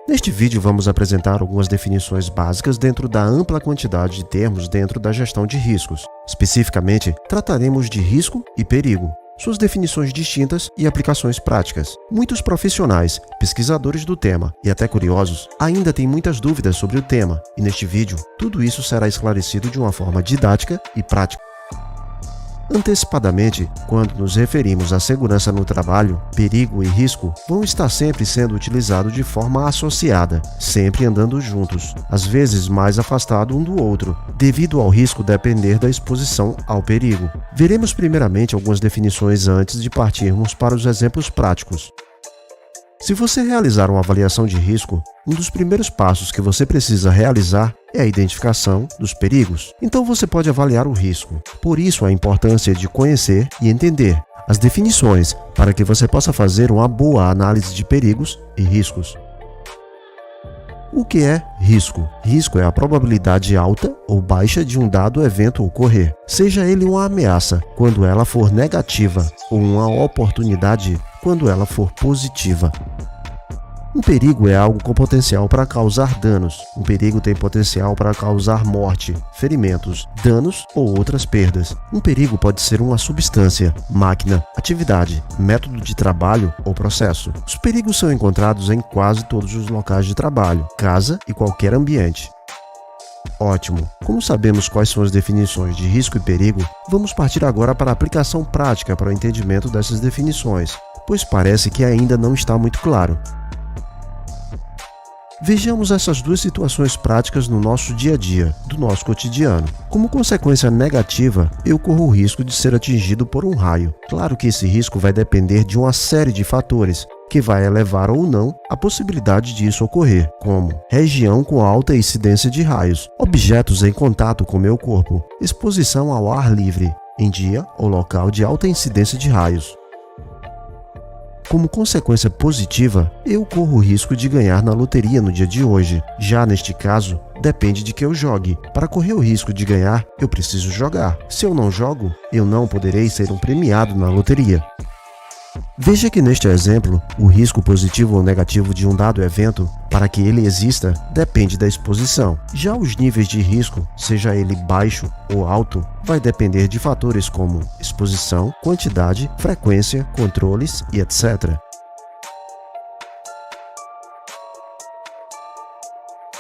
Neste vídeo vamos apresentar algumas definições básicas dentro da ampla quantidade de termos dentro da gestão de riscos. Especificamente, trataremos de risco e perigo, suas definições distintas e aplicações práticas. Muitos profissionais, pesquisadores do tema e até curiosos ainda têm muitas dúvidas sobre o tema, e neste vídeo tudo isso será esclarecido de uma forma didática e prática. Antecipadamente, quando nos referimos à segurança no trabalho, perigo e risco vão estar sempre sendo utilizados de forma associada, sempre andando juntos, às vezes mais afastado um do outro, devido ao risco depender da exposição ao perigo. Veremos primeiramente algumas definições antes de partirmos para os exemplos práticos. Se você realizar uma avaliação de risco, um dos primeiros passos que você precisa realizar é a identificação dos perigos. Então você pode avaliar o risco. Por isso a importância de conhecer e entender as definições para que você possa fazer uma boa análise de perigos e riscos. O que é risco? Risco é a probabilidade alta ou baixa de um dado evento ocorrer, seja ele uma ameaça, quando ela for negativa, ou uma oportunidade, quando ela for positiva. Um perigo é algo com potencial para causar danos. Um perigo tem potencial para causar morte, ferimentos, danos ou outras perdas. Um perigo pode ser uma substância, máquina, atividade, método de trabalho ou processo. Os perigos são encontrados em quase todos os locais de trabalho, casa e qualquer ambiente. Ótimo! Como sabemos quais são as definições de risco e perigo, vamos partir agora para a aplicação prática para o entendimento dessas definições, pois parece que ainda não está muito claro. Vejamos essas duas situações práticas no nosso dia a dia, do nosso cotidiano. Como consequência negativa, eu corro o risco de ser atingido por um raio. Claro que esse risco vai depender de uma série de fatores, que vai elevar ou não a possibilidade disso ocorrer, como região com alta incidência de raios, objetos em contato com meu corpo, exposição ao ar livre, em dia ou local de alta incidência de raios. Como consequência positiva, eu corro o risco de ganhar na loteria no dia de hoje. Já neste caso, depende de que eu jogue. Para correr o risco de ganhar, eu preciso jogar. Se eu não jogo, eu não poderei ser um premiado na loteria. Veja que neste exemplo, o risco positivo ou negativo de um dado evento, para que ele exista, depende da exposição. Já os níveis de risco, seja ele baixo ou alto, vai depender de fatores como exposição, quantidade, frequência, controles e etc.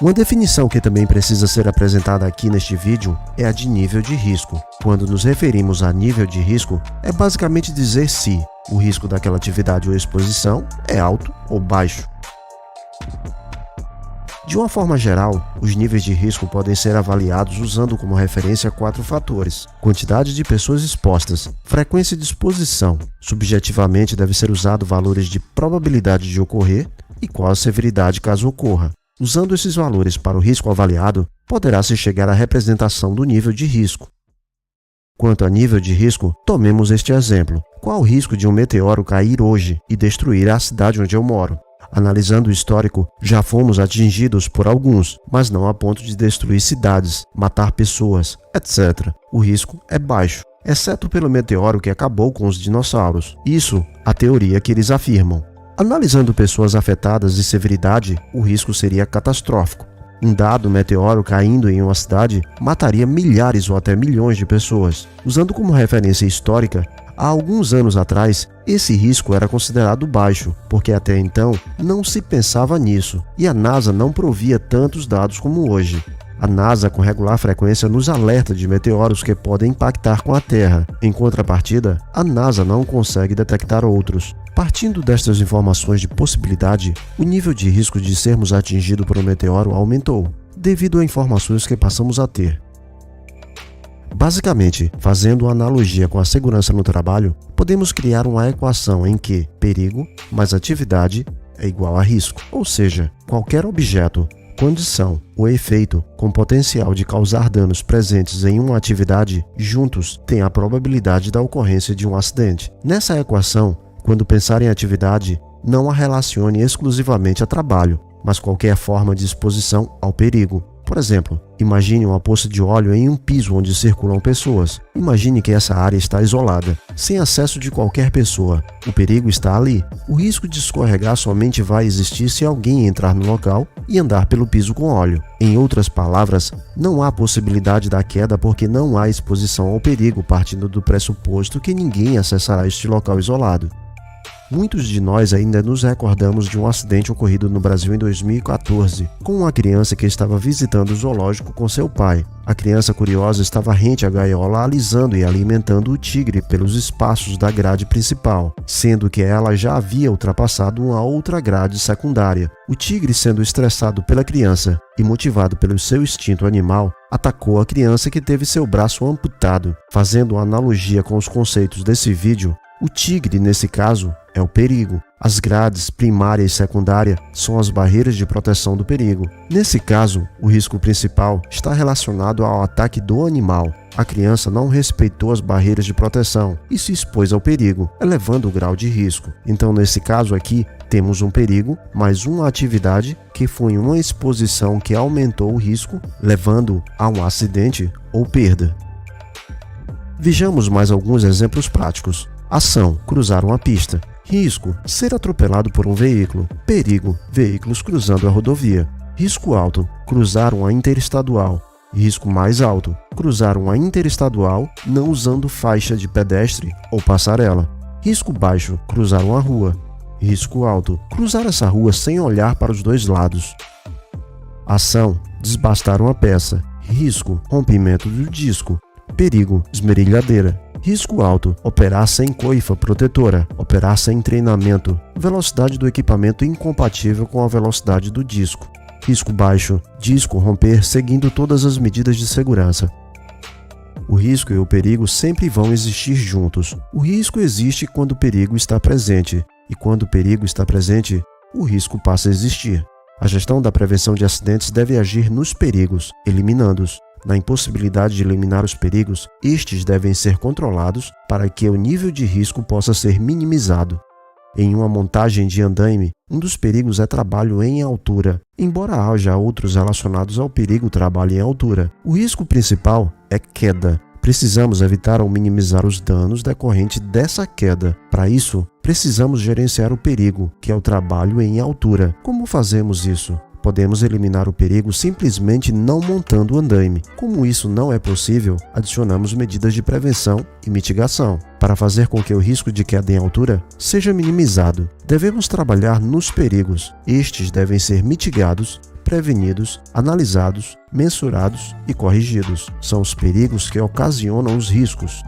Uma definição que também precisa ser apresentada aqui neste vídeo é a de nível de risco. Quando nos referimos a nível de risco, é basicamente dizer se o risco daquela atividade ou exposição é alto ou baixo. De uma forma geral, os níveis de risco podem ser avaliados usando como referência 4 fatores: quantidade de pessoas expostas, frequência de exposição. Subjetivamente deve ser usado valores de probabilidade de ocorrer e qual a severidade caso ocorra. Usando esses valores para o risco avaliado, poderá-se chegar à representação do nível de risco. Quanto a nível de risco, tomemos este exemplo. Qual o risco de um meteoro cair hoje e destruir a cidade onde eu moro? Analisando o histórico, já fomos atingidos por alguns, mas não a ponto de destruir cidades, matar pessoas, etc. O risco é baixo, exceto pelo meteoro que acabou com os dinossauros. Isso, a teoria que eles afirmam. Analisando pessoas afetadas e severidade, o risco seria catastrófico. Um dado meteoro caindo em uma cidade mataria milhares ou até milhões de pessoas. Usando como referência histórica, há alguns anos atrás, esse risco era considerado baixo, porque até então não se pensava nisso, e a NASA não provia tantos dados como hoje. A NASA, com regular frequência, nos alerta de meteoros que podem impactar com a Terra. Em contrapartida, a NASA não consegue detectar outros. Partindo destas informações de possibilidade, o nível de risco de sermos atingidos por um meteoro aumentou, devido a informações que passamos a ter. Basicamente, fazendo uma analogia com a segurança no trabalho, podemos criar uma equação em que perigo mais atividade é igual a risco, ou seja, qualquer objeto, condição ou efeito com potencial de causar danos presentes em uma atividade juntos têm a probabilidade da ocorrência de um acidente. Nessa equação, quando pensar em atividade, não a relacione exclusivamente a trabalho, mas qualquer forma de exposição ao perigo. Por exemplo, imagine uma poça de óleo em um piso onde circulam pessoas. Imagine que essa área está isolada, sem acesso de qualquer pessoa. O perigo está ali. O risco de escorregar somente vai existir se alguém entrar no local e andar pelo piso com óleo. Em outras palavras, não há possibilidade da queda porque não há exposição ao perigo, partindo do pressuposto que ninguém acessará este local isolado. Muitos de nós ainda nos recordamos de um acidente ocorrido no Brasil em 2014, com uma criança que estava visitando o zoológico com seu pai. A criança curiosa estava rente à gaiola alisando e alimentando o tigre pelos espaços da grade principal, sendo que ela já havia ultrapassado uma outra grade secundária. O tigre, sendo estressado pela criança e motivado pelo seu instinto animal, atacou a criança que teve seu braço amputado. Fazendo uma analogia com os conceitos desse vídeo, o tigre, nesse caso, é o perigo. As grades primária e secundária são as barreiras de proteção do perigo. Nesse caso, o risco principal está relacionado ao ataque do animal. A criança não respeitou as barreiras de proteção e se expôs ao perigo, elevando o grau de risco. Então, nesse caso aqui, temos um perigo, mais uma atividade que foi uma exposição que aumentou o risco, levando a um acidente ou perda. Vejamos mais alguns exemplos práticos. Ação: cruzar uma pista. Risco: ser atropelado por um veículo. Perigo: veículos cruzando a rodovia. Risco alto: cruzar uma interestadual. Risco mais alto: cruzar uma interestadual não usando faixa de pedestre ou passarela. Risco baixo: cruzar uma rua. Risco alto: cruzar essa rua sem olhar para os dois lados. Ação: desbastar uma peça. Risco: rompimento do disco. Perigo: esmerilhadeira. Risco alto: operar sem coifa protetora, operar sem treinamento, velocidade do equipamento incompatível com a velocidade do disco. Risco baixo: disco romper seguindo todas as medidas de segurança. O risco e o perigo sempre vão existir juntos. O risco existe quando o perigo está presente, e quando o perigo está presente, o risco passa a existir. A gestão da prevenção de acidentes deve agir nos perigos, eliminando-os. Na impossibilidade de eliminar os perigos, estes devem ser controlados para que o nível de risco possa ser minimizado. Em uma montagem de andaime, um dos perigos é trabalho em altura, embora haja outros relacionados ao perigo trabalho em altura. O risco principal é queda. Precisamos evitar ou minimizar os danos decorrentes dessa queda. Para isso, precisamos gerenciar o perigo, que é o trabalho em altura. Como fazemos isso? Podemos eliminar o perigo simplesmente não montando o andaime. Como isso não é possível, adicionamos medidas de prevenção e mitigação. Para fazer com que o risco de queda em altura seja minimizado, devemos trabalhar nos perigos. Estes devem ser mitigados, prevenidos, analisados, mensurados e corrigidos. São os perigos que ocasionam os riscos.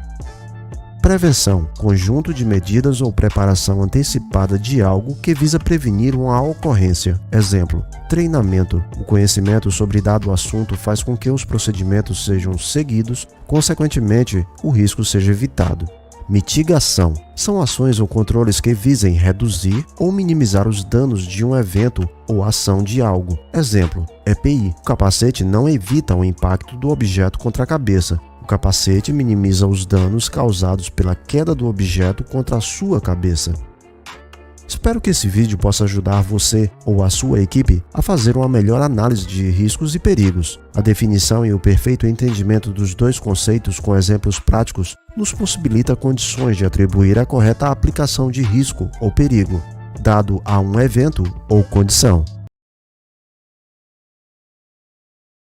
Prevenção: conjunto de medidas ou preparação antecipada de algo que visa prevenir uma ocorrência. Exemplo: treinamento. O conhecimento sobre dado assunto faz com que os procedimentos sejam seguidos, consequentemente, o risco seja evitado. Mitigação: são ações ou controles que visem reduzir ou minimizar os danos de um evento ou ação de algo. Exemplo: EPI. O capacete não evita o impacto do objeto contra a cabeça. O capacete minimiza os danos causados pela queda do objeto contra a sua cabeça. Espero que esse vídeo possa ajudar você ou a sua equipe a fazer uma melhor análise de riscos e perigos. A definição e o perfeito entendimento dos dois conceitos com exemplos práticos nos possibilita condições de atribuir a correta aplicação de risco ou perigo, dado a um evento ou condição.